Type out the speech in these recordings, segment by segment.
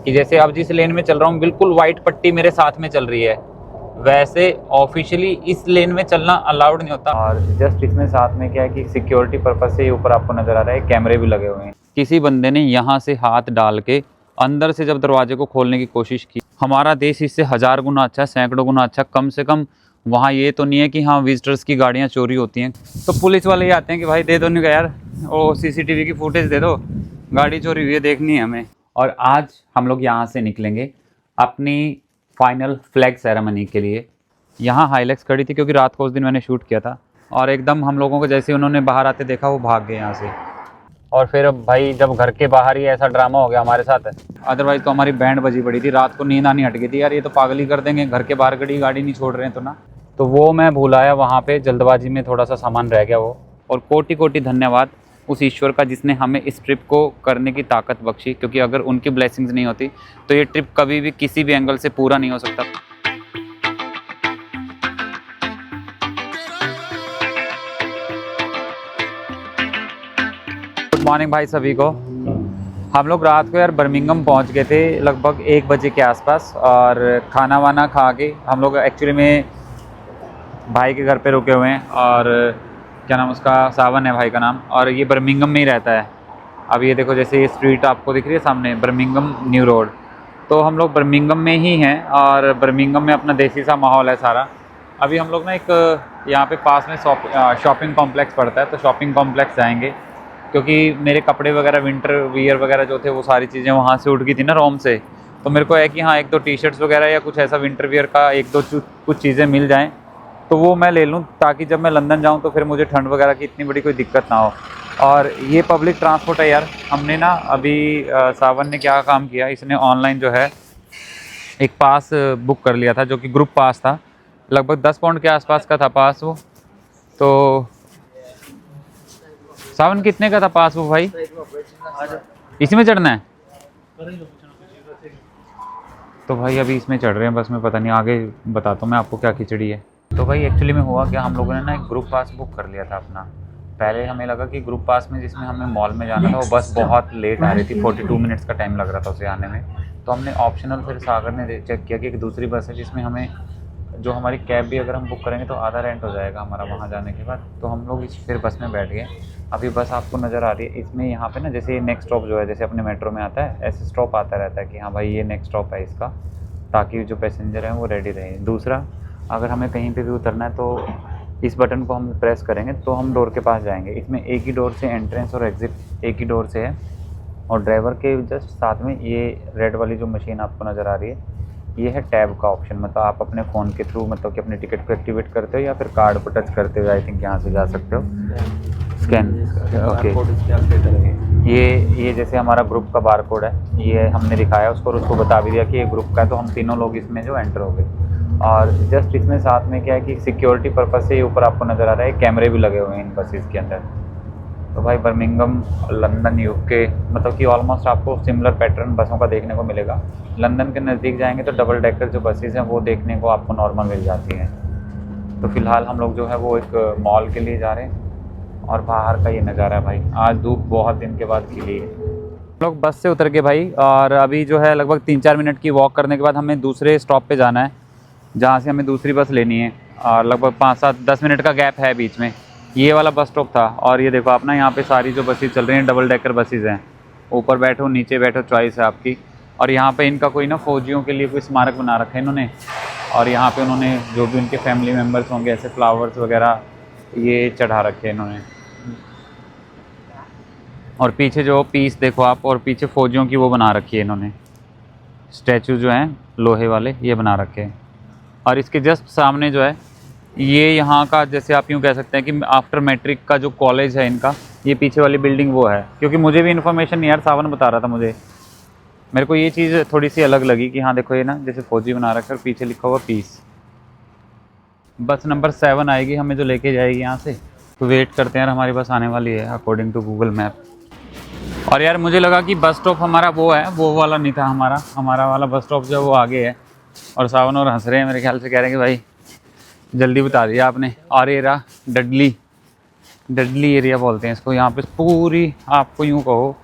कि जैसे अब जिस लेन में चल रहा हूँ बिल्कुल वाइट पट्टी मेरे साथ में चल रही है, वैसे ऑफिशियली इस लेन में चलना अलाउड नहीं होता। और जस्ट इसमें साथ में क्या है कि सिक्योरिटी पर्पज से ऊपर आपको नज़र आ रहा है कैमरे भी लगे हुए हैं। किसी बंदे ने यहाँ से हाथ डाल के अंदर से जब दरवाजे को खोलने की कोशिश की, हमारा देश इससे 1000 गुना अच्छा, सैकड़ों गुना अच्छा। कम से कम वहाँ ये तो नहीं है कि हाँ विजिटर्स की गाड़ियाँ चोरी होती हैं तो पुलिस वाले ही आते हैं कि भाई दे दो, नहीं यार वो CCTV की फुटेज दे दो, गाड़ी चोरी हुई है देखनी है हमें। और आज हम लोग यहाँ से निकलेंगे अपनी फाइनल फ्लैग सेरेमनी के लिए। यहाँ हाइलेक्स खड़ी थी क्योंकि रात को उस दिन मैंने शूट किया था, और एकदम हम लोगों को जैसे उन्होंने बाहर आते देखा वो भाग गए यहाँ से। और फिर अब भाई जब घर के बाहर ही ऐसा ड्रामा हो गया हमारे साथ, अदरवाइज़ तो हमारी बैंड बजी पड़ी थी, रात को नींद आनी हट गई थी यार, ये तो पागल ही कर देंगे, घर के बाहर खड़ी गाड़ी नहीं छोड़ रहे हैं तो ना। तो वो मैं भूल आया वहाँ पे, जल्दबाजी में थोड़ा सा सामान रह गया वो। और कोटि कोटि धन्यवाद उस ईश्वर का जिसने हमें इस ट्रिप को करने की ताकत बख्शी, क्योंकि अगर उनकी ब्लेसिंग्स नहीं होती तो ये ट्रिप कभी भी किसी भी एंगल से पूरा नहीं हो सकता। गुड मॉर्निंग भाई सभी को। हम लोग रात को यार बर्मिंघम पहुंच गए थे लगभग 1 बजे के आसपास, और खाना वाना खा के हम लोग एक्चुअली में भाई के घर पे रुके हुए हैं, और क्या नाम उसका, सावन है भाई का नाम, और ये बर्मिंघम में ही रहता है। अब ये देखो जैसे ये स्ट्रीट आपको दिख रही है सामने, बर्मिंघम न्यू रोड, तो हम लोग बर्मिंघम में ही हैं, और बर्मिंघम में अपना देसी सा माहौल है सारा। अभी हम लोग ना एक यहाँ पे पास में शॉपिंग कॉम्प्लेक्स पड़ता है, तो शॉपिंग कॉम्प्लेक्स जाएंगे, क्योंकि मेरे कपड़े वगैरह विंटर वियर वगैरह जो थे वो सारी चीज़ें वहाँ से उठ गई थी ना रोम से, तो मेरे को है कि हाँ 1-2 टी-शर्ट्स वगैरह या कुछ ऐसा विंटर वियर का 1-2 कुछ चीज़ें मिल जाएँ तो वो मैं ले लूँ, ताकि जब मैं लंदन जाऊँ तो फिर मुझे ठंड वगैरह की इतनी बड़ी कोई दिक्कत ना हो। और ये पब्लिक ट्रांसपोर्ट है यार, हमने ना अभी सावन ने क्या काम किया, इसने ऑनलाइन जो है एक पास बुक कर लिया था, जो कि ग्रुप पास था, लगभग 10 पाउंड के आसपास का था पास वो। तो सावन कितने का था पास वो भाई? इसी में चढ़ना है? तो भाई अभी इसमें चढ़ रहे हैं बस में, पता नहीं आगे बताता हूँ मैं आपको क्या खिचड़ी है। तो भाई एक्चुअली में हुआ क्या, हम लोगों ने ना एक ग्रुप पास बुक कर लिया था अपना। पहले हमें लगा कि ग्रुप पास में जिसमें हमें मॉल में जाना था वो बस बहुत लेट आ रही थी, 42 मिनट्स का टाइम लग रहा था उसे आने में। तो हमने ऑप्शनल फिर सागर ने चेक किया कि एक दूसरी बस है जिसमें हमें, जो हमारी कैब भी अगर हम बुक करेंगे तो आधा रेंट हो जाएगा हमारा वहाँ जाने के बाद। तो हम लोग इस फिर बस में बैठ गए। अभी बस आपको नज़र आ रही है, इसमें यहाँ पे ना जैसे नेक्स्ट स्टॉप जो है, जैसे अपने मेट्रो में आता है ऐसे स्टॉप आता रहता है कि हाँ भाई ये नेक्स्ट स्टॉप है इसका, ताकि जो पैसेंजर हैं वो रेडी रहें। दूसरा, अगर हमें कहीं पे भी उतरना है तो इस बटन को हम प्रेस करेंगे तो हम डोर के पास जाएंगे। इसमें एक ही डोर से एंट्रेंस और एग्ज़िट एक ही डोर से है। और ड्राइवर के जस्ट साथ में ये रेड वाली जो मशीन आपको नज़र आ रही है, ये है टैब का ऑप्शन, मतलब आप अपने फ़ोन के थ्रू मतलब कि अपने टिकट को एक्टिवेट करते हो या फिर कार्ड को टच करते हुए आई थिंक यहाँ से जा सकते हो, स्कैन। ओके, ये जैसे हमारा ग्रुप का बार कोड है, ये हमने दिखाया उसको और उसको बता भी दिया कि ये ग्रुप का है, तो हम तीनों लोग इसमें जो एंटर हो गए। और जस्ट इसमें साथ में क्या है कि सिक्योरिटी पर्पज़ से ऊपर आपको नज़र आ रहा है कैमरे भी लगे हुए हैं इन बसेस के अंदर। तो भाई बर्मिंघम लंदन यूके मतलब कि ऑलमोस्ट आपको सिमिलर पैटर्न बसों का देखने को मिलेगा। लंदन के नज़दीक जाएंगे तो डबल डेकर जो बसेस हैं वो देखने को आपको नॉर्मल मिल जाती हैं। तो फ़िलहाल हम लोग जो है वो एक मॉल के लिए जा रहे हैं, और बाहर का ये नज़ारा है भाई, आज धूप बहुत दिन के बाद खिली है। हम लोग बस से उतर के भाई, और अभी जो है लगभग 3-4 मिनट की वॉक करने के बाद हमें दूसरे स्टॉप पे जाना है, जहाँ से हमें दूसरी बस लेनी है, और लगभग 5-7-10 मिनट का गैप है बीच में। ये वाला बस स्टॉप था, और ये देखो आप ना यहाँ पे सारी जो बसेस चल रही हैं डबल डेकर बसेस हैं, ऊपर बैठो नीचे बैठो चॉइस है आपकी। और यहाँ पे इनका कोई ना फौजियों के लिए कोई स्मारक बना रखा है इन्होंने, और यहाँ पे उन्होंने जो भी उनके फैमिली मेम्बर्स होंगे ऐसे फ्लावर्स वगैरह ये चढ़ा रखे हैं इन्होंने। और पीछे जो पीस देखो आप, और पीछे फौजियों की वो बना रखी है इन्होंने, स्टैचू जो हैं लोहे वाले ये बना रखे हैं। और इसके जस्ट सामने जो है ये यहाँ का, जैसे आप यूँ कह सकते हैं कि आफ्टर मैट्रिक का जो कॉलेज है इनका, ये पीछे वाली बिल्डिंग वो है। क्योंकि मुझे भी इन्फॉर्मेशन नहीं यार, सावन बता रहा था मुझे, मेरे को ये चीज़ थोड़ी सी अलग लगी कि हाँ देखो ये ना जैसे फौजी बना रखा है, पीछे लिखा हुआ पीस। बस नंबर 7 आएगी हमें जो लेके जाएगी यहाँ से, तो वेट करते हैं यार, हमारी बस आने वाली है अकॉर्डिंग टू गूगल मैप। और यार मुझे लगा कि बस स्टॉप हमारा वो है, वो वाला नहीं था, हमारा वाला बस स्टॉप जो है वो आगे है। और सावन और हंस रहे हैं मेरे ख्याल से, कह रहे हैं कि भाई जल्दी बता दिया आपने। और ये रहा डडली एरिया बोलते हैं इसको। यहाँ पे पूरी आपको यूँ कहो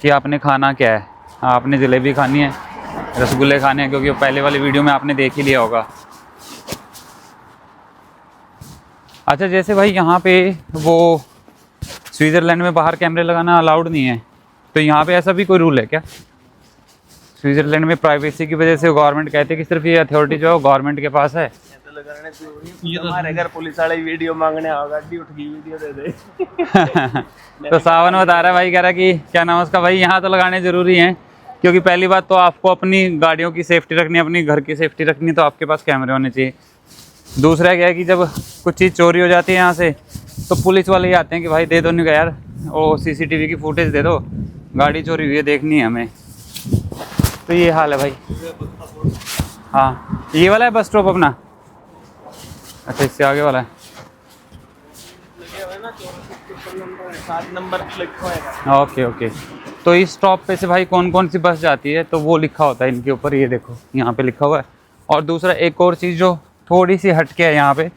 कि आपने खाना क्या है, आपने जलेबी खानी है रसगुल्ले खाने हैं, क्योंकि पहले वाली वीडियो में आपने देख ही लिया होगा। अच्छा, जैसे भाई यहाँ पे वो स्विट्ज़रलैंड में बाहर कैमरे लगाना अलाउड नहीं है, तो यहाँ पे ऐसा भी कोई रूल है क्या? स्विट्ज़रलैंड में प्राइवेसी की वजह से गवर्नमेंट कहते हैं कि सिर्फ ये अथॉरिटी जो है गवर्नमेंट के पास है। हमारे घर पुलिस वाले वीडियो मांगने आओ, गाड़ी उठ गई वीडियो दे दे। तो सावन बता रहा है भाई, कह रहा कि क्या नाम है उसका भाई, यहाँ तो लगाने ज़रूरी हैं, क्योंकि पहली बात तो आपको अपनी गाड़ियों की सेफ्टी रखनी है, अपनी घर की सेफ्टी रखनी है, तो आपके पास कैमरे होने चाहिए। दूसरा क्या है कि जब कुछ चीज़ चोरी हो जाती है यहाँ से, तो पुलिस वाले ही आते हैं कि भाई दे दो, नहीं यार वो CCTV की फुटेज दे दो, गाड़ी चोरी हुई है देखनी है हमें। तो ये हाल है भाई। हाँ, ये वाला है बस स्टॉप अपना। अच्छा, इससे आगे वाला है। 7 नंबर लिखा है। ओके। तो इस स्टॉप पे से भाई कौन कौन सी बस जाती है, तो वो लिखा होता है इनके ऊपर, ये देखो यहाँ पे लिखा हुआ है। और दूसरा एक और चीज़ जो थोड़ी सी हटके है यहाँ पे,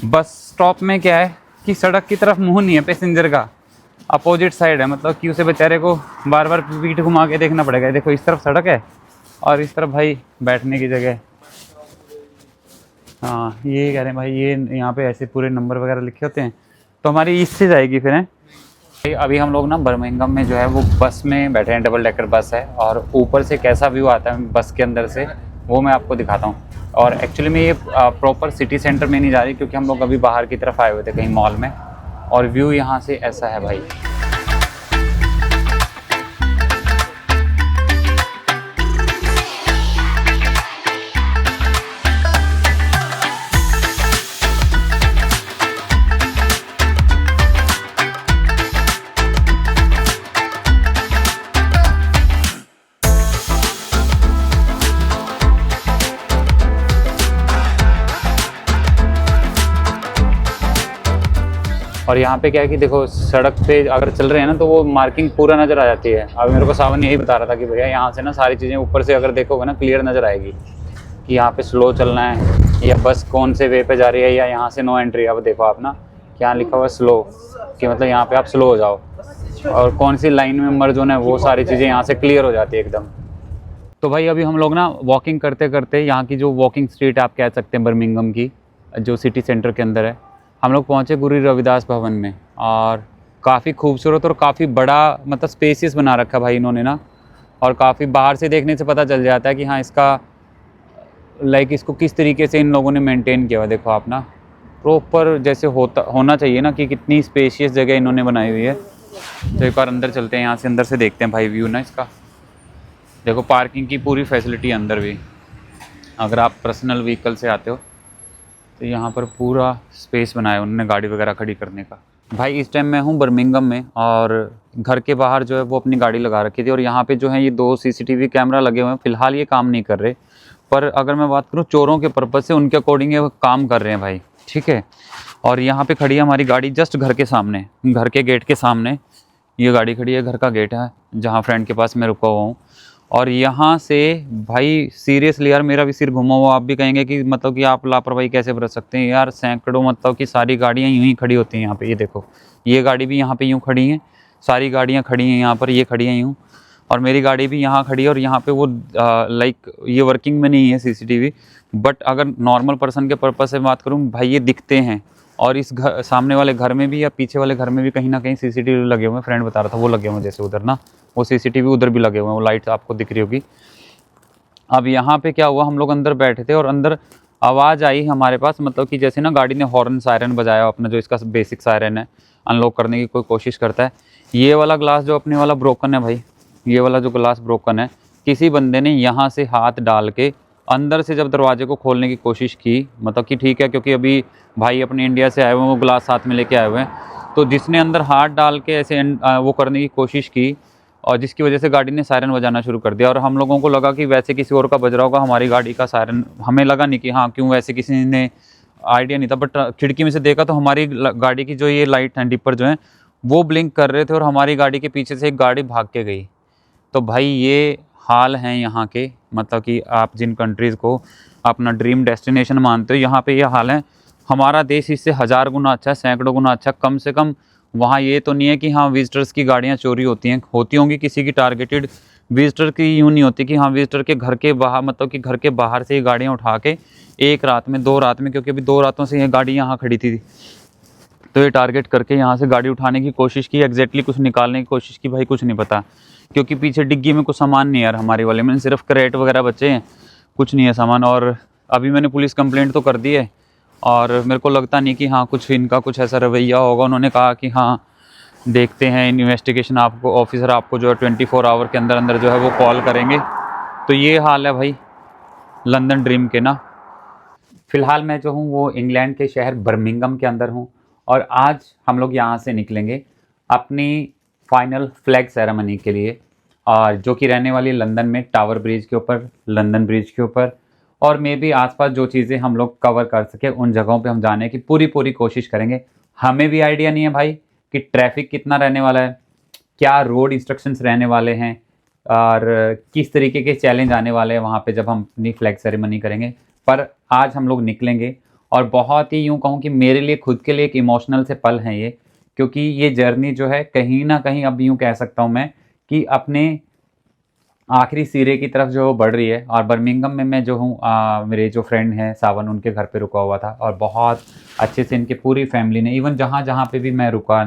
बस स्टॉप में क्या है कि सड़क की तरफ मुंह नहीं है पैसेंजर का, अपोजिट साइड है, मतलब कि उसे बेचारे को बार बार पीठ घुमा के देखना पड़ेगा। देखो इस तरफ सड़क है और इस तरफ भाई बैठने की जगह है। हाँ, ये कह रहे हैं भाई, ये यहाँ पे ऐसे पूरे नंबर वगैरह लिखे होते हैं, तो हमारी इससे जाएगी फिर। हैं भाई, अभी हम लोग ना बर्मिंघम में जो है वो बस में बैठे हैं, डबल डेकर बस है, और ऊपर से कैसा व्यू आता है बस के अंदर से वो मैं आपको दिखाता हूँ। और एक्चुअली में ये प्रॉपर सिटी सेंटर में नहीं जा रही, क्योंकि हम लोग अभी बाहर की तरफ आए हुए थे कहीं मॉल में, और व्यू यहाँ से ऐसा है भाई। और यहाँ पे क्या है कि देखो सड़क पे अगर चल रहे हैं ना, तो वो मार्किंग पूरा नज़र आ जाती है। अब मेरे को सावन यही बता रहा था कि भैया यहाँ से ना सारी चीज़ें ऊपर से अगर देखोगे ना क्लियर नज़र आएगी कि यहाँ पे स्लो चलना है, या बस कौन से वे पे जा रही है, या यहाँ से नो एंट्री। अब देखो आप ना, यहाँ लिखा हुआ है स्लो, कि मतलब यहाँ पे आप स्लो हो जाओ, और कौन सी लाइन में मर्ज होना है, वो सारी चीज़ें यहाँ से क्लियर हो जाती है एकदम। तो भाई अभी हम लोग ना वॉकिंग करते करते, यहाँ की जो वॉकिंग स्ट्रीट आप कह सकते हैं बर्मिंघम की, जो सिटी सेंटर के अंदर है, हम लोग पहुँचे गुरु रविदास भवन में। और काफ़ी खूबसूरत और काफ़ी बड़ा, मतलब स्पेसियस बना रखा भाई इन्होंने ना, और काफ़ी बाहर से देखने से पता चल जाता है कि हाँ इसका इसको किस तरीके से इन लोगों ने मेंटेन किया हुआ। देखो आप ना, प्रॉपर जैसे होना चाहिए ना, कि कितनी स्पेशियस जगह इन्होंने बनाई हुई है। तो एक बार अंदर चलते हैं, यहाँ से अंदर से देखते हैं भाई व्यू ना इसका। देखो पार्किंग की पूरी फैसिलिटी अंदर भी, अगर आप पर्सनल व्हीकल से आते हो तो यहाँ पर पूरा स्पेस बनाया उन्होंने गाड़ी वगैरह खड़ी करने का। भाई इस टाइम मैं हूँ बर्मिंघम में, और घर के बाहर जो है वो अपनी गाड़ी लगा रखी थी, और यहाँ पे जो है ये 2 CCTV कैमरा लगे हुए हैं। फ़िलहाल ये काम नहीं कर रहे, पर अगर मैं बात करूँ चोरों के पर्पज़ से, उनके अकॉर्डिंग ये काम कर रहे हैं भाई, ठीक है। और यहाँ पे खड़ी है हमारी गाड़ी जस्ट घर के सामने, घर के गेट के सामने ये गाड़ी खड़ी है। घर का गेट है जहाँ फ्रेंड के पास मैं रुका हुआ हूँ। और यहाँ से भाई सीरियसली यार मेरा भी सिर घुमा हुआ। आप भी कहेंगे कि मतलब कि आप लापरवाही कैसे बरत सकते हैं यार, सैकड़ों मतलब कि सारी गाड़ियाँ यूँ ही खड़ी होती हैं यहाँ पे। ये देखो ये गाड़ी भी यहाँ पे यूँ खड़ी हैं, सारी गाड़ियाँ खड़ी हैं यहाँ पर, ये खड़ी हैं यूँ, और मेरी गाड़ी भी यहाँ खड़ी है। और यहाँ पे वो ये वर्किंग में नहीं है CCTV, बट अगर नॉर्मल पर्सन के पर्पज़ से बात करूँ भाई ये दिखते हैं। और इस घर सामने वाले घर में भी या पीछे वाले घर में भी कहीं ना कहीं CCTV लगे हुए हैं। फ्रेंड बता रहा था वो लगे हुए हैं, जैसे उधर ना वो CCTV उधर भी लगे हुए हैं, वो लाइट आपको दिख रही होगी। अब यहाँ पे क्या हुआ, हम लोग अंदर बैठे थे और अंदर आवाज़ आई हमारे पास, मतलब कि जैसे ना गाड़ी ने हॉर्न सायरन बजाया अपना, जो इसका बेसिक सायरन है, अनलॉक करने की कोई कोशिश करता है। ये वाला ग्लास जो अपने वाला ब्रोकन है भाई, ये वाला जो ग्लास ब्रोकन है, किसी बंदे ने यहाँ से हाथ डाल के अंदर से जब दरवाजे को खोलने की कोशिश की, मतलब कि ठीक है क्योंकि अभी भाई अपने इंडिया से आए हुए हैं, वो ग्लास साथ में लेके आए हुए हैं, तो जिसने अंदर हाथ डाल के ऐसे वो करने की कोशिश की, और जिसकी वजह से गाड़ी ने सायरन बजाना शुरू कर दिया। और हम लोगों को लगा कि वैसे किसी और का बज रहा होगा, हमारी गाड़ी का सायरन हमें लगा नहीं कि हाँ क्यों, वैसे किसी ने आइडिया नहीं था। बट खिड़की में से देखा तो हमारी गाड़ी की जो ये लाइट हैं डिपर जो हैं वो ब्लिंक कर रहे थे, और हमारी गाड़ी के पीछे से एक गाड़ी भाग के गई। तो भाई ये हाल हैं यहाँ के, मतलब कि आप जिन कंट्रीज़ को अपना ड्रीम डेस्टिनेशन मानते हो, यहाँ पे ये हाल है। हमारा देश इससे 1000 गुना अच्छा, सैकड़ों गुना अच्छा। कम से कम वहाँ ये तो नहीं है कि हाँ विजिटर्स की गाड़ियाँ चोरी होती होंगी किसी की टारगेटेड, विजिटर की यूँ नहीं होती कि हाँ विजिटर के घर के बाहर, मतलब कि घर के बाहर से ही गाड़ियाँ उठा के एक रात में 2 रात में, क्योंकि अभी 2 रातों से ये गाड़ी यहाँ खड़ी थी, तो ये टारगेट करके यहाँ से गाड़ी उठाने की कोशिश की, एग्जैक्टली कुछ निकालने की कोशिश की, भाई कुछ नहीं पता, क्योंकि पीछे डिग्गी में कुछ सामान नहीं है यार हमारे वाले में, सिर्फ क्रेट वगैरह बचे हैं, कुछ नहीं है सामान। और अभी मैंने पुलिस कंप्लेंट तो कर दी है, और मेरे को लगता नहीं कि हाँ कुछ इनका कुछ ऐसा रवैया होगा। उन्होंने कहा कि हाँ देखते हैं इन्वेस्टिगेशन, आपको ऑफिसर आपको जो है 24 आवर के अंदर अंदर जो है वो कॉल करेंगे। तो ये हाल है भाई लंदन ड्रीम के ना। फ़िलहाल मैं जो हूँ वो इंग्लैंड के शहर बर्मिंघम के अंदर हूँ, और आज हम लोग यहाँ से निकलेंगे अपनी फाइनल फ्लैग सेरेमनी के लिए, और जो कि रहने वाली लंदन में टावर ब्रिज के ऊपर, लंदन ब्रिज के ऊपर, और मे भी आसपास जो चीज़ें हम लोग कवर कर सके उन जगहों पे हम जाने की पूरी कोशिश करेंगे। हमें भी आइडिया नहीं है भाई कि ट्रैफिक कितना रहने वाला है, क्या रोड इंस्ट्रक्शंस रहने वाले हैं, और किस तरीके के चैलेंज आने वाले हैं वहाँ पे जब हम अपनी फ्लैग सेरेमनी करेंगे। पर आज हम लोग निकलेंगे, और बहुत ही यूँ कहूँ कि मेरे लिए खुद के लिए एक इमोशनल से पल हैं ये, क्योंकि ये जर्नी जो है कहीं ना कहीं अब यूँ कह सकता हूँ मैं कि अपने आखिरी सिरे की तरफ जो बढ़ रही है। और बर्मिंघम में मैं जो हूँ मेरे जो फ्रेंड हैं सावन, उनके घर पे रुका हुआ था, और बहुत अच्छे से इनकी पूरी फैमिली ने, इवन जहाँ पे भी मैं रुका,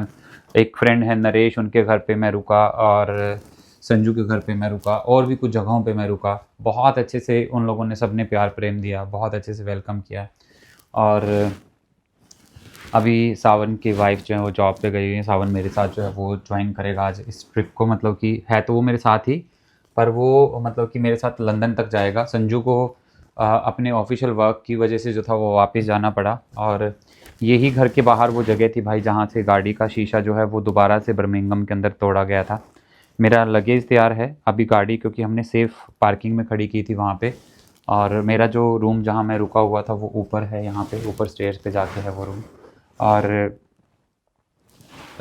एक फ्रेंड है नरेश, उनके घर पे मैं रुका, और संजू के घर पे मैं रुका, और भी कुछ जगहों पे मैं रुका, बहुत अच्छे से उन लोगों ने सबने प्यार प्रेम दिया, बहुत अच्छे से वेलकम किया। और अभी सावन की वाइफ जो है वो जॉब पे गई हुई है, सावन मेरे साथ जो है वो ज्वाइन करेगा आज इस ट्रिप को, मतलब कि है तो वो मेरे साथ ही, पर वो मतलब कि मेरे साथ लंदन तक जाएगा। संजू को अपने ऑफिशियल वर्क की वजह से जो था वो वापस जाना पड़ा, और यही घर के बाहर वो जगह थी भाई जहाँ से गाड़ी का शीशा जो है वो दोबारा से बर्मिंघम के अंदर तोड़ा गया था। मेरा लगेज तैयार है अभी, गाड़ी क्योंकि हमने सेफ़ पार्किंग में खड़ी की थी वहाँ पे, और मेरा जो रूम जहाँ मैं रुका हुआ था वो ऊपर है, यहाँ पे ऊपर स्टेयर्स पे जाके है वो रूम। और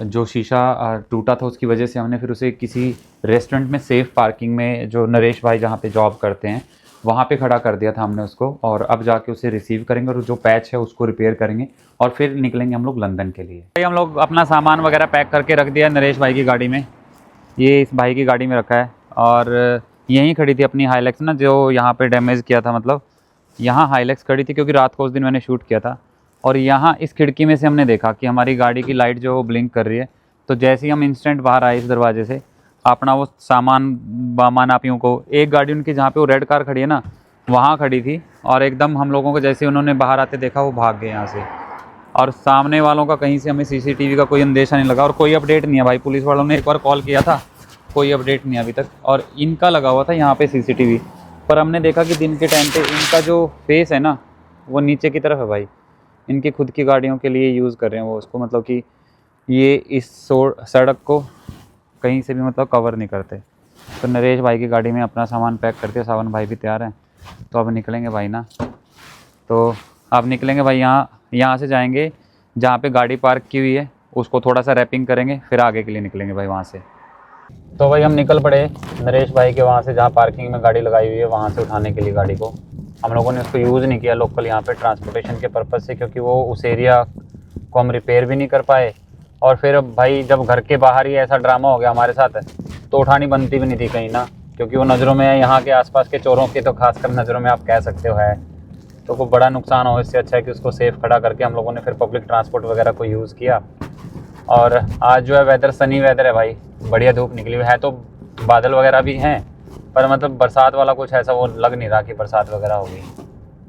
जो शीशा टूटा था उसकी वजह से हमने फिर उसे किसी रेस्टोरेंट में सेफ़ पार्किंग में, जो नरेश भाई जहाँ पे जॉब करते हैं वहाँ पे खड़ा कर दिया था हमने उसको, और अब जाके उसे रिसीव करेंगे और जो पैच है उसको रिपेयर करेंगे, और फिर निकलेंगे हम लोग लंदन के लिए। भाई हम लोग अपना सामान वगैरह पैक करके रख दिया नरेश भाई की गाड़ी में, ये इस भाई की गाड़ी में रखा है, और यहीं खड़ी थी अपनी हाइलैक्स ना, जो यहाँ पे डैमेज किया था, मतलब यहाँ हाइलैक्स खड़ी थी क्योंकि रात को उस दिन मैंने शूट किया था। और यहाँ इस खिड़की में से हमने देखा कि हमारी गाड़ी की लाइट जो ब्लिंक कर रही है, तो जैसे ही हम इंस्टेंट बाहर आए इस दरवाजे से, अपना वो सामान बामान आप यूँ को, एक गाड़ी उनकी जहाँ पे वो रेड कार खड़ी है ना वहाँ खड़ी थी, और एकदम हम लोगों को जैसे उन्होंने बाहर आते देखा वो भाग गए यहाँ से, और सामने वालों का कहीं से हमें सीसीटीवी का कोई अंदेशा नहीं लगा, और कोई अपडेट नहीं है भाई। पुलिस वालों ने एक बार कॉल किया था, कोई अपडेट नहीं अभी तक, और इनका लगा हुआ था यहाँ पे सीसीटीवी, पर हमने देखा कि दिन के टाइम पे इनका जो फेस है ना वो नीचे की तरफ है भाई, इनकी खुद की गाड़ियों के लिए यूज़ कर रहे हैं वो उसको, मतलब कि ये इस सड़क को कहीं से भी मतलब कवर नहीं करते। तो नरेश भाई की गाड़ी में अपना सामान पैक करके सावन भाई भी तैयार हैं, तो अब निकलेंगे भाई ना। तो अब निकलेंगे भाई, यहाँ से जाएंगे जहाँ पे गाड़ी पार्क की हुई है, उसको थोड़ा सा रैपिंग करेंगे, फिर आगे के लिए निकलेंगे भाई वहाँ से। तो भाई हम निकल पड़े नरेश भाई के वहाँ से, जहाँ पार्किंग में गाड़ी लगाई हुई है वहाँ से उठाने के लिए गाड़ी को। हम लोगों ने उसको यूज़ नहीं किया लोकल यहाँ पे ट्रांसपोर्टेशन के पर्पज़ से, क्योंकि वो उस एरिया को हम रिपेयर भी नहीं कर पाए, और फिर भाई जब घर के बाहर ही ऐसा ड्रामा हो गया हमारे साथ तो उठानी बनती भी नहीं थी कहीं ना, क्योंकि वो नज़रों में यहाँ के आसपास के चोरों की तो खासकर नज़रों में आप कह सकते हो है, तो कोई बड़ा नुकसान हो, इससे अच्छा है कि उसको सेफ़ खड़ा करके हम लोगों ने फिर पब्लिक ट्रांसपोर्ट वगैरह को यूज़ किया। और आज जो है वेदर सनी वेदर है भाई, बढ़िया धूप निकली हुई है, तो बादल वगैरह भी हैं, पर मतलब बरसात वाला कुछ ऐसा वो लग नहीं रहा कि बरसात वगैरह होगी।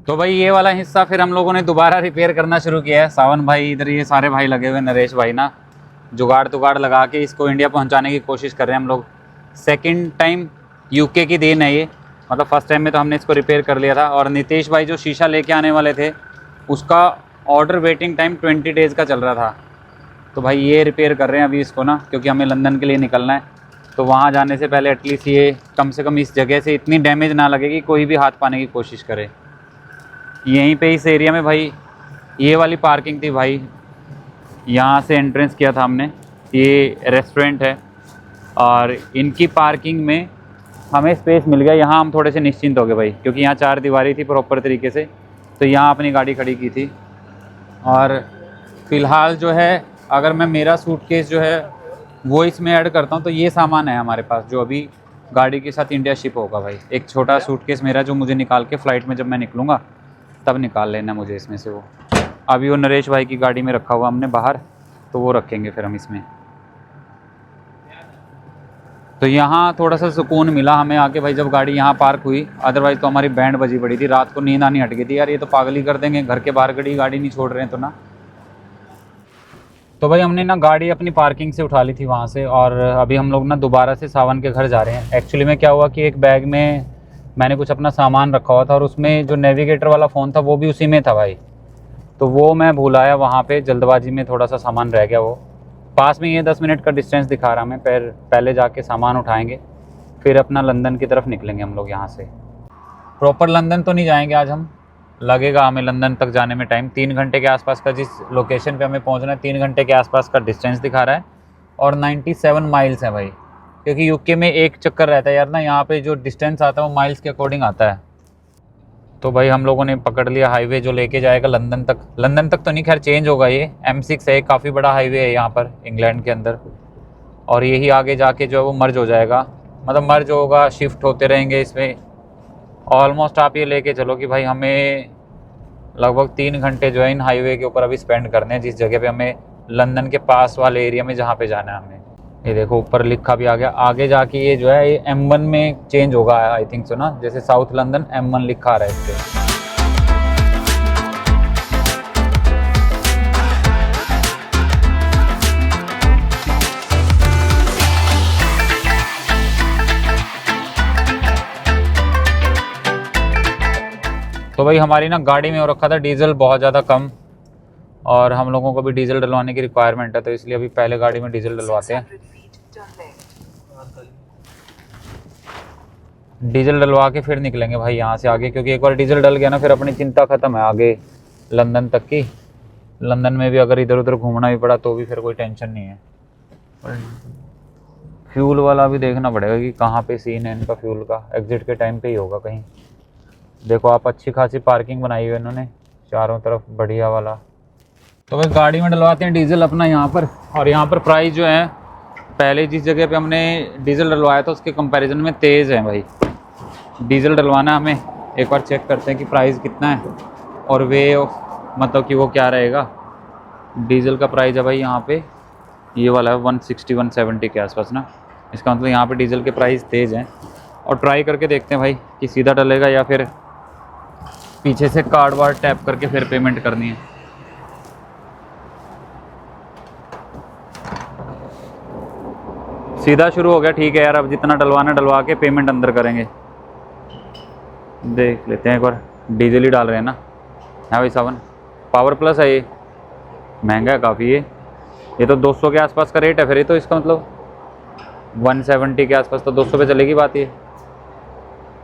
तो भाई ये वाला हिस्सा फिर हम लोगों ने दोबारा रिपेयर करना शुरू किया है। सावन भाई इधर, ये सारे भाई लगे हुए, नरेश भाई ना जुगाड़ लगा के इसको इंडिया पहुंचाने की कोशिश कर रहे हैं हम लोग। सेकंड टाइम यूके की देन है ये, मतलब फर्स्ट टाइम में तो हमने इसको रिपेयर कर लिया था, और नितेश भाई जो शीशा लेके आने वाले थे उसका ऑर्डर वेटिंग टाइम 20 डेज़ का चल रहा था। तो भाई ये रिपेयर कर रहे हैं अभी इसको ना, क्योंकि हमें लंदन के लिए निकलना है, तो वहाँ जाने से पहले एटलीस्ट ये कम से कम इस जगह से इतनी डैमेज ना लगे कि कोई भी हाथ पाने की कोशिश करे। यहीं पे इस एरिया में भाई ये वाली पार्किंग थी भाई, यहाँ से एंट्रेंस किया था हमने, ये रेस्टोरेंट है, और इनकी पार्किंग में हमें स्पेस मिल गया। यहाँ हम थोड़े से निश्चिंत हो गए भाई, क्योंकि यहाँ 4 दीवारी थी प्रॉपर तरीके से, तो यहाँ अपनी गाड़ी खड़ी की थी। और फ़िलहाल जो है अगर मैं मेरा सूटकेस जो है वो इसमें ऐड करता हूँ, तो ये सामान है हमारे पास जो अभी गाड़ी के साथ इंडिया शिप होगा भाई। एक छोटा सूटकेस मेरा जो मुझे निकाल के फ़्लाइट में जब मैं निकलूँगा तब निकाल लेना मुझे इसमें से वो। अभी वो नरेश भाई की गाड़ी में रखा हुआ हमने बाहर, तो वो रखेंगे फिर हम इसमें। तो यहाँ थोड़ा सा सुकून मिला हमें आके भाई जब गाड़ी यहाँ पार्क हुई, अदरवाइज़ तो हमारी बैंड बजी पड़ी थी। रात को नींद आनी हट गई थी यार, ये तो पागल ही कर देंगे, घर के बाहर गाड़ी नहीं छोड़ रहे हैं तो ना। तो भाई हमने ना गाड़ी अपनी पार्किंग से उठा ली थी वहाँ से, और अभी हम लोग ना दोबारा से सावन के घर जा रहे हैं। एक्चुअली में क्या हुआ कि एक बैग में मैंने कुछ अपना सामान रखा हुआ था और उसमें जो नेविगेटर वाला फ़ोन था वो भी उसी में था भाई। तो वो मैं भूल आया वहाँ पे, जल्दबाजी में थोड़ा सा सामान रह गया। वो पास में ये 10 मिनट का डिस्टेंस दिखा रहा हमें, पहले जाके सामान उठाएंगे फिर अपना लंदन की तरफ निकलेंगे हम लोग यहाँ से। प्रॉपर लंदन तो नहीं जाएंगे आज हम, लगेगा हमें लंदन तक जाने में टाइम 3 घंटे के आसपास का। जिस लोकेशन पे हमें पहुंचना है 3 घंटे के आसपास का डिस्टेंस दिखा रहा है, और 97 माइल्स है भाई। क्योंकि यूके में एक चक्कर रहता है यार ना, यहाँ पे जो डिस्टेंस आता है वो माइल्स के अकॉर्डिंग आता है। तो भाई हम लोगों ने पकड़ लिया हाईवे जो लेके जाएगा लंदन तक। लंदन तक तो नहीं, खैर चेंज होगा, ये M6 है, काफ़ी बड़ा हाईवे है यहाँ पर इंग्लैंड के अंदर। और यही आगे जाके जो है वो मर्ज हो जाएगा, मतलब मर्ज होगा, शिफ्ट होते रहेंगे इसमें। ऑलमोस्ट आप ये लेके चलो कि भाई हमें लगभग 3 घंटे जो है इन हाईवे के ऊपर अभी स्पेंड करने हैं, जिस जगह पे हमें लंदन के पास वाले एरिया में जहाँ पे जाना है हमें। ये देखो ऊपर लिखा भी आ गया, आगे जाके ये जो है ये M1 में चेंज होगा आई थिंक सो ना, जैसे साउथ लंदन M1 लिखा आ रहा है इस पे। तो भाई हमारी ना गाड़ी में हो रखा था डीजल बहुत ज़्यादा कम, और हम लोगों को भी डीजल डलवाने की रिक्वायरमेंट है, तो इसलिए अभी पहले गाड़ी में डीजल डलवाते हैं। डीजल डलवा के फिर निकलेंगे भाई यहाँ से आगे, क्योंकि एक बार डीजल डल गया ना फिर अपनी चिंता ख़त्म है आगे लंदन तक की। लंदन में भी अगर इधर उधर घूमना भी पड़ा तो भी फिर कोई टेंशन नहीं है। फ्यूल वाला भी देखना पड़ेगा कि कहाँ पे सीन है इनका फ्यूल का, एग्जिट के टाइम पे ही होगा कहीं। देखो आप, अच्छी खासी पार्किंग बनाई हुई है इन्होंने चारों तरफ, बढ़िया वाला। तो भाई गाड़ी में डलवाते हैं डीजल अपना यहाँ पर, और यहाँ पर प्राइस जो है पहले जिस जगह पे हमने डीजल डलवाया था उसके कंपैरिजन में तेज़ है भाई। डीजल डलवाना हमें, एक बार चेक करते हैं कि प्राइस कितना है और वे मतलब कि वो क्या रहेगा। डीजल का प्राइस है भाई यहाँ पे ये वाला है 160-170 के आसपास ना। इसका मतलब यहाँ पे डीजल के प्राइस तेज़ हैं, और ट्राई करके देखते हैं भाई कि सीधा डलेगा या फिर पीछे से कार्ड वार्ड टैप करके फिर पेमेंट करनी है। सीधा शुरू हो गया, ठीक है यार। अब जितना डलवाना डलवा के पेमेंट अंदर करेंगे। देख लेते हैं एक बार, डीजल ही डाल रहे हैं ना। हाँ भाई सावन पावर प्लस है, ये महंगा है काफ़ी। ये तो 200 के आसपास का रेट है फिर, ये तो इसका मतलब 170 के आसपास, तो 200 पे चलेगी बात। ये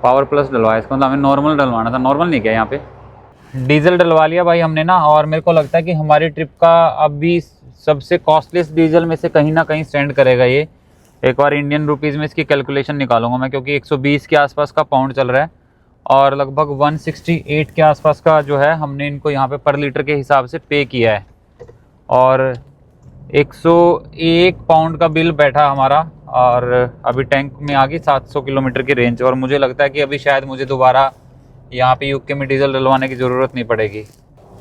पावर प्लस डलवाया, इसका मतलब हमें नॉर्मल डलवाना था, नॉर्मल नहीं किया यहाँ पे। डीजल डलवा लिया भाई हमने ना, और मेरे को लगता है कि हमारी ट्रिप का अभी सबसे कॉस्टलीस्ट डीजल में से कहीं ना कहीं स्टैंड करेगा ये। एक बार इंडियन रुपीज़ में इसकी कैलकुलेशन निकालूंगा मैं, क्योंकि 120 के आसपास का पाउंड चल रहा है, और लगभग 168 के आसपास का जो है हमने इनको यहाँ पे पर लीटर के हिसाब से पे किया है। और 101 पाउंड का बिल बैठा हमारा, और अभी टैंक में आ गई 700 किलोमीटर की रेंज। और मुझे लगता है कि अभी शायद मुझे दोबारा यहाँ पे यूके में डीजल डलवाने की ज़रूरत नहीं पड़ेगी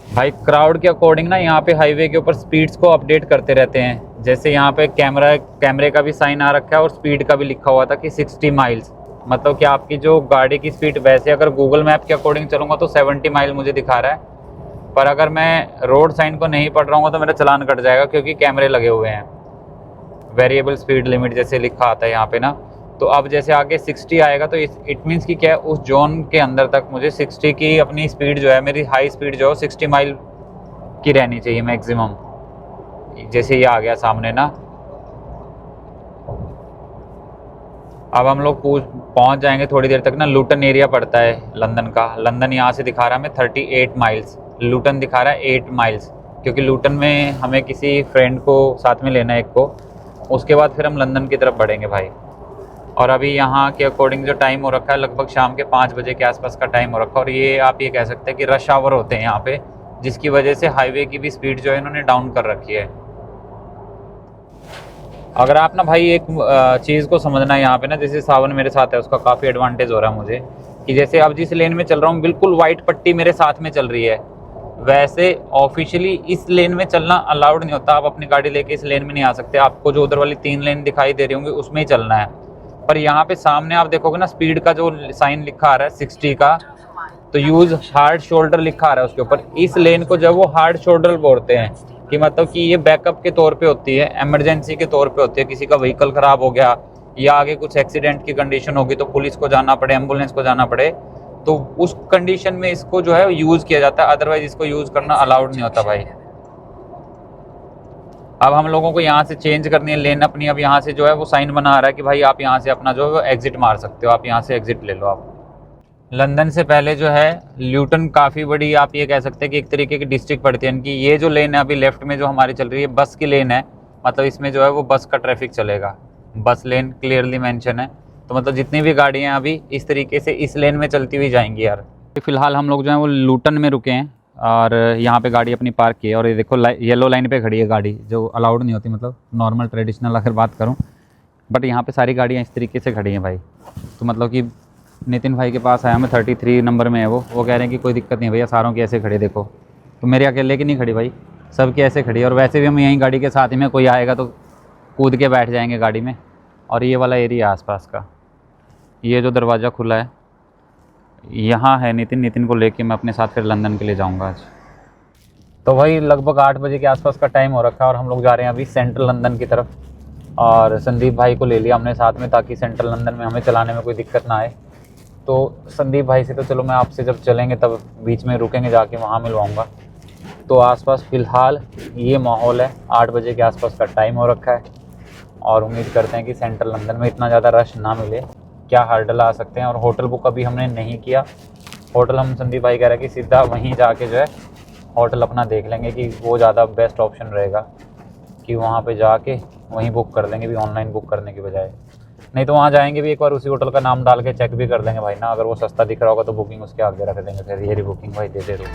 भाई। क्राउड के अकॉर्डिंग ना यहाँ पे हाईवे के ऊपर स्पीड्स को अपडेट करते रहते हैं। जैसे यहाँ पे कैमरे का भी साइन आ रखा है और स्पीड का भी लिखा हुआ था कि 60 माइल्स, मतलब कि आपकी जो गाड़ी की स्पीड, वैसे अगर गूगल मैप के अकॉर्डिंग चलूँगा तो 70 माइल मुझे दिखा रहा है, पर अगर मैं रोड साइन को नहीं पढ़ रहा हूँ तो मेरा चलान कट जाएगा, क्योंकि कैमरे लगे हुए हैं। वेरिएबल स्पीड लिमिट जैसे लिखा आता है यहाँ पे ना। तो अब जैसे आगे 60 आएगा तो इट मीन्स कि क्या है, उस जोन के अंदर तक मुझे 60 की अपनी स्पीड जो है, मेरी हाई स्पीड जो है 60 माइल की रहनी चाहिए मैक्सिमम। जैसे ये आ गया सामने ना, अब हम लोग पहुंच जाएंगे थोड़ी देर तक ना। लूटन एरिया पड़ता है लंदन का। लंदन यहाँ से दिखा रहा है हमें 38 माइल्स, लूटन दिखा रहा है 8 माइल्स, क्योंकि लूटन में हमें किसी फ्रेंड को साथ में लेना है एक को। उसके बाद फिर हम लंदन की तरफ बढ़ेंगे भाई। और अभी यहाँ के अकॉर्डिंग जो टाइम हो रखा है, लगभग शाम के 5 बजे के आसपास का टाइम हो रखा है। और ये आप ये कह सकते हैं कि रश आवर होते हैं यहाँ पे, जिसकी वजह से हाईवे की भी स्पीड जो है इन्होंने डाउन कर रखी है। अगर आप ना भाई एक चीज़ को समझना है यहाँ पे ना, जैसे सावन मेरे साथ है उसका काफ़ी एडवांटेज हो रहा है मुझे, कि जैसे अब जिस लेन में चल रहा हूँ बिल्कुल वाइट पट्टी मेरे साथ में चल रही है, वैसे ऑफिशियली इस लेन में चलना अलाउड नहीं होता। आप अपनी गाड़ी लेके इस लेन में नहीं आ सकते, आपको जो उधर वाली 3 लेन दिखाई दे रही होंगी उसमें ही चलना है। पर यहाँ पे सामने आप देखोगे ना, स्पीड का जो साइन लिखा आ रहा है 60 का, तो यूज हार्ड शोल्डर लिखा आ रहा है उसके ऊपर। इस लेन को जब वो हार्ड शोल्डर बोलते हैं कि मतलब कि ये बैकअप के तौर पे होती है, इमरजेंसी के तौर पे होती है, किसी का व्हीकल खराब हो गया या आगे कुछ एक्सीडेंट की कंडीशन होगी तो पुलिस को जाना पड़े, एम्बुलेंस को जाना पड़े, तो उस कंडीशन में इसको जो है यूज किया जाता है, अदरवाइज इसको यूज करना अलाउड नहीं होता भाई। अब हम लोगों को यहाँ से चेंज करनी है लेन अपनी। अब यहाँ से जो है वो साइन बना आ रहा है कि भाई आप यहाँ से अपना जो है वो एग्जिट मार सकते हो, आप यहाँ से एग्जिट ले लो। आप लंदन से पहले जो है ल्यूटन काफ़ी बड़ी, आप ये कह सकते हैं कि एक तरीके की डिस्ट्रिक्ट पड़ती है इनकी। ये जो लेन है अभी लेफ्ट में जो हमारी चल रही है बस की लेन है, मतलब इसमें जो है वो बस का ट्रैफिक चलेगा, बस लेन क्लियरली मेंशन है। तो मतलब जितनी भी गाड़ियाँ अभी इस तरीके से इस लेन में चलती हुई जाएंगी यार। फिलहाल हम लोग जो है वो लूटन में रुके हैं और यहाँ पे गाड़ी अपनी पार्क की है, और ये देखो येलो लाइन पे खड़ी है गाड़ी, जो अलाउड नहीं होती, मतलब नॉर्मल ट्रेडिशनल अगर बात करूँ, बट यहाँ पे सारी गाड़ियाँ इस तरीके से खड़ी हैं भाई। तो मतलब कि नितिन भाई के पास आया मैं, 33 नंबर में है वो कह रहे हैं कि कोई दिक्कत नहीं भैया, सारों की ऐसे खड़ी देखो। तो मेरे अकेले की नहीं खड़ी भाई, सबकी ऐसे खड़ी है। और वैसे भी हम यहीं गाड़ी के साथ ही में कोई आएगा तो कूद के बैठ जाएंगे गाड़ी में। और ये वाला एरिया आसपास का, ये जो दरवाज़ा खुला है यहाँ है नितिन को लेके मैं अपने साथ फिर लंदन के लिए जाऊँगा आज। तो भाई लगभग 8 बजे के आसपास का टाइम हो रखा है और हम लोग जा रहे हैं अभी सेंट्रल लंदन की तरफ। और संदीप भाई को ले लिया हमने साथ में, ताकि सेंट्रल लंदन में हमें चलाने में कोई दिक्कत ना आए। तो संदीप भाई से तो चलो मैं आपसे जब चलेंगे तब बीच में रुकेंगे जाके वहाँ मिलवाऊँगा। तो आसपास फ़िलहाल ये माहौल है, 8 बजे के आसपास का टाइम हो रखा है और उम्मीद करते हैं कि सेंट्रल लंदन में इतना ज़्यादा रश ना मिले। क्या हर्डल आ सकते हैं। और होटल बुक अभी हमने नहीं किया, होटल हम संदीप भाई कह रहे हैं कि सीधा वहीं जाके जो है होटल अपना देख लेंगे, कि वो ज़्यादा बेस्ट ऑप्शन रहेगा, कि वहाँ पे जाके वहीं बुक कर लेंगे भी ऑनलाइन बुक करने की बजाय। नहीं तो वहाँ जाएंगे भी एक बार उसी होटल का नाम डाल के चेक भी कर लेंगे भाई ना, अगर वो सस्ता दिख रहा होगा तो बुकिंग उसके आगे रख देंगे, फिर ये बुकिंग भाई दे रूम।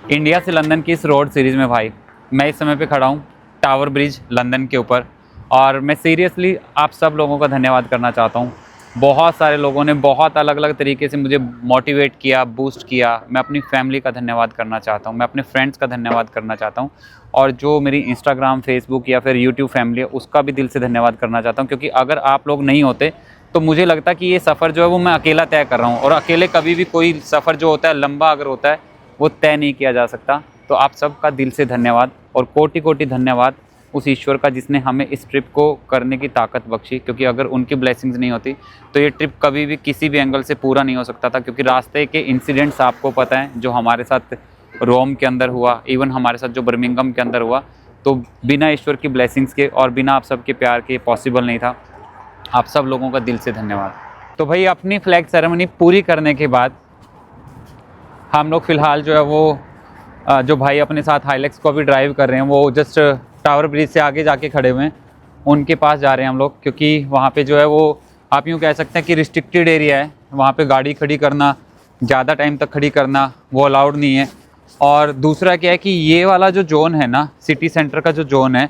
इंडिया से लंदन की इस रोड सीरीज़ में भाई मैं इस समय पे खड़ा हूँ टावर ब्रिज लंदन के ऊपर, और मैं सीरियसली आप सब लोगों का धन्यवाद करना चाहता हूँ। बहुत सारे लोगों ने बहुत अलग अलग तरीके से मुझे मोटिवेट किया, बूस्ट किया। मैं अपनी फैमिली का धन्यवाद करना चाहता हूँ, मैं अपने फ्रेंड्स का धन्यवाद करना चाहता हूँ, और जो मेरी इंस्टाग्राम, फेसबुक या फिर यूट्यूब फैमिली है उसका भी दिल से धन्यवाद करना चाहता हूँ। क्योंकि अगर आप लोग नहीं होते तो मुझे लगता कि ये सफ़र जो है वो मैं अकेला तय कर रहा हूँ, और अकेले कभी भी कोई सफ़र जो होता है लंबा अगर होता है वो तय नहीं किया जा सकता। तो आप सबका दिल से धन्यवाद, और कोटि कोटि धन्यवाद उस ईश्वर का जिसने हमें इस ट्रिप को करने की ताकत बख्शी। क्योंकि अगर उनकी ब्लेसिंग्स नहीं होती तो ये ट्रिप कभी भी किसी भी एंगल से पूरा नहीं हो सकता था। क्योंकि रास्ते के इंसिडेंट्स आपको पता है जो हमारे साथ रोम के अंदर हुआ, इवन हमारे साथ जो बर्मिंघम के अंदर हुआ, तो बिना ईश्वर की ब्लेसिंग्स के और बिना आप सबके प्यार के पॉसिबल नहीं था। आप सब लोगों का दिल से धन्यवाद। तो भाई अपनी फ्लैग सेरेमनी पूरी करने के बाद हम लोग फ़िलहाल जो है वो जो भाई अपने साथ हाइलेक्स को भी ड्राइव कर रहे हैं, वो जस्ट टावर ब्रिज से आगे जाके खड़े हुए हैं, उनके पास जा रहे हैं हम लोग। क्योंकि वहाँ पे जो है वो आप यूँ कह सकते हैं कि रिस्ट्रिक्टेड एरिया है, वहाँ पे गाड़ी खड़ी करना, ज़्यादा टाइम तक खड़ी करना वो अलाउड नहीं है। और दूसरा क्या है कि ये वाला जो जोन है ना, सिटी सेंटर का जो जोन है,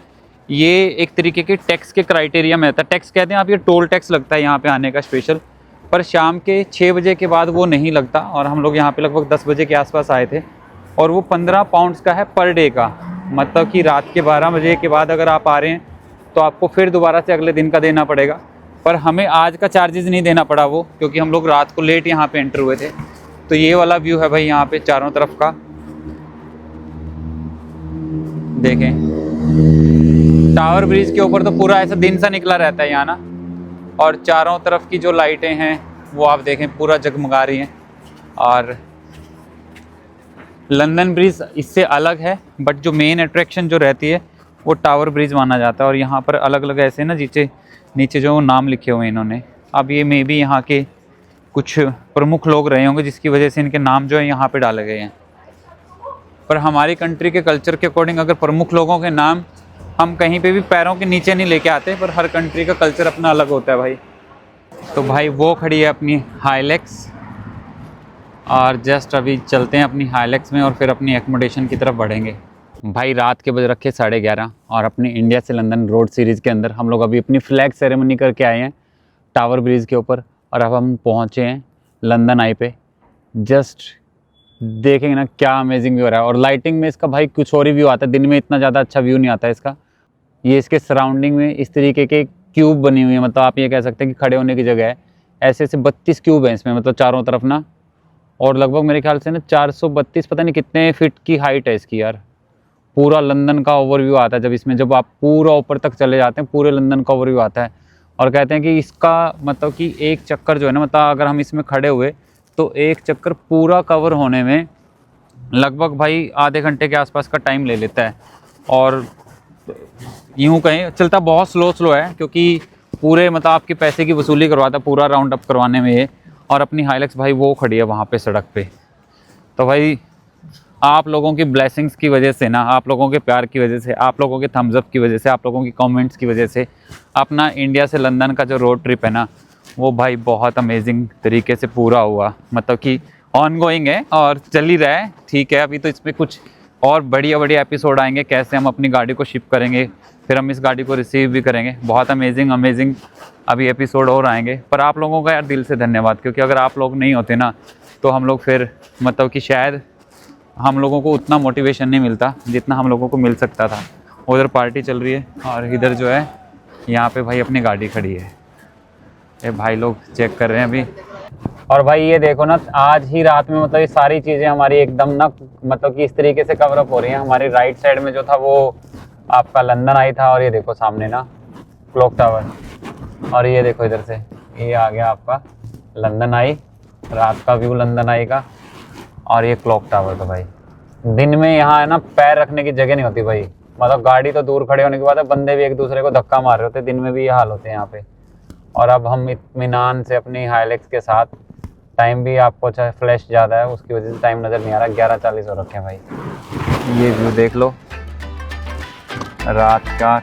ये एक तरीके के टैक्स के क्राइटेरिया में रहता है। टैक्स कहते हैं आप, ये टोल टैक्स लगता है यहाँ पे आने का स्पेशल, पर शाम के 6 बजे के बाद वो नहीं लगता। और हम लोग यहाँ पे लगभग 10 बजे के आसपास आए थे, और वो 15 पाउंड्स का है पर डे का। मतलब कि रात के 12 बजे के बाद अगर आप आ रहे हैं तो आपको फिर दोबारा से अगले दिन का देना पड़ेगा। पर हमें आज का चार्जेस नहीं देना पड़ा वो, क्योंकि हम लोग रात को लेट यहाँ पे एंटर हुए थे। तो ये वाला व्यू है भाई यहाँ पे चारों तरफ का, देखें टावर ब्रिज के ऊपर तो पूरा ऐसा दिन सा निकला रहता है यहाँ ना, और चारों तरफ की जो लाइटें हैं वो आप देखें पूरा जगमगा रही हैं। और लंदन ब्रिज इससे अलग है, बट जो मेन अट्रैक्शन जो रहती है वो टावर ब्रिज माना जाता है। और यहाँ पर अलग अलग ऐसे ना नीचे जो नाम लिखे हुए हैं इन्होंने। अब ये मे बी यहाँ के कुछ प्रमुख लोग रहे होंगे जिसकी वजह से इनके नाम जो है यहाँ पे डाले गए हैं। पर हमारी कंट्री के कल्चर के अकॉर्डिंग अगर प्रमुख लोगों के नाम हम कहीं पे भी पैरों के नीचे नहीं लेके आते, पर हर कंट्री का कल्चर अपना अलग होता है भाई। तो भाई वो खड़ी है अपनी हाइलेक्स, और जस्ट अभी चलते हैं अपनी हाइलेक्स में और फिर अपनी एकोमोडेशन की तरफ बढ़ेंगे। भाई रात के बज रखे 11:30 और अपनी इंडिया से लंदन रोड सीरीज़ के अंदर हम लोग अभी अपनी फ्लैग सेरेमनी करके आए हैं टावर ब्रिज के ऊपर, और अब हम पहुँचे हैं लंदन आई पे। जस्ट देखेंगे ना क्या अमेजिंग व्यू हो रहा है, और लाइटिंग में इसका भाई कुछ और ही व्यू आता है, दिन में इतना ज़्यादा अच्छा व्यू नहीं आता है इसका। ये इसके सराउंडिंग में इस तरीके के क्यूब बनी हुई है, मतलब आप ये कह सकते हैं कि खड़े होने की जगह है। ऐसे ऐसे 32 क्यूब हैं इसमें, मतलब चारों तरफ ना, और लगभग मेरे ख्याल से ना 432 पता नहीं कितने फीट की हाइट है इसकी यार। पूरा लंदन का ओवरव्यू आता है जब इसमें, जब आप पूरा ऊपर तक चले जाते हैं पूरे लंदन का ओवरव्यू आता है। और कहते हैं कि इसका मतलब कि एक चक्कर जो है ना, मतलब अगर हम इसमें खड़े हुए तो एक चक्कर पूरा कवर होने में लगभग भाई आधे घंटे के आसपास का टाइम ले लेता है। और यूँ कहें चलता बहुत स्लो है, क्योंकि पूरे मतलब आपके पैसे की वसूली करवाता है पूरा राउंड अप करवाने में ये। और अपनी हाइलेक्स भाई वो खड़ी है वहाँ पे सड़क पे। तो भाई आप लोगों की ब्लेसिंग्स की वजह से ना, आप लोगों के प्यार की वजह से, आप लोगों के थम्स अप की वजह से, आप लोगों की कमेंट्स की वजह से अपना इंडिया से लंदन का जो रोड ट्रिप है ना, वो भाई बहुत अमेजिंग तरीके से पूरा हुआ। मतलब कि ऑन गोइंग है और चल ही रहा है, ठीक है। अभी तो इसमें कुछ और बढ़िया एपिसोड आएंगे, कैसे हम अपनी गाड़ी को शिप करेंगे, फिर हम इस गाड़ी को रिसीव भी करेंगे। बहुत अमेजिंग अभी एपिसोड और आएंगे। पर आप लोगों का यार दिल से धन्यवाद, क्योंकि अगर आप लोग नहीं होते ना तो हम लोग फिर मतलब कि शायद हम लोगों को उतना मोटिवेशन नहीं मिलता जितना हम लोगों को मिल सकता था। उधर पार्टी चल रही है और इधर जो है यहाँ पे भाई अपनी गाड़ी खड़ी है। ये भाई लोग चेक कर रहे हैं अभी। और भाई ये देखो ना, आज ही रात में मतलब ये सारी चीज़ें हमारी एकदम ना मतलब कि इस तरीके से कवर अप हो रही हैं। हमारी राइट साइड में जो था वो आपका लंदन आई था, और ये देखो सामने ना क्लॉक टावर, और ये देखो इधर से ये आ गया आपका लंदन आई, रात का व्यू लंदन आई का। और ये क्लॉक टावर। तो भाई दिन में यहाँ है ना पैर रखने की जगह नहीं होती भाई, मतलब गाड़ी तो दूर खड़े होने के बाद बंदे भी एक दूसरे को धक्का मार रहे होते, दिन में भी ये हाल होते हैं यहाँ पे। और अब हम इत्मीनान से अपनी हाइलेक्स के साथ, टाइम भी आपको अच्छा फ्लैश ज़्यादा है उसकी वजह से टाइम नज़र नहीं आ रहा, 11:40 हो रखे हैं भाई। ये व्यू देख लो रात का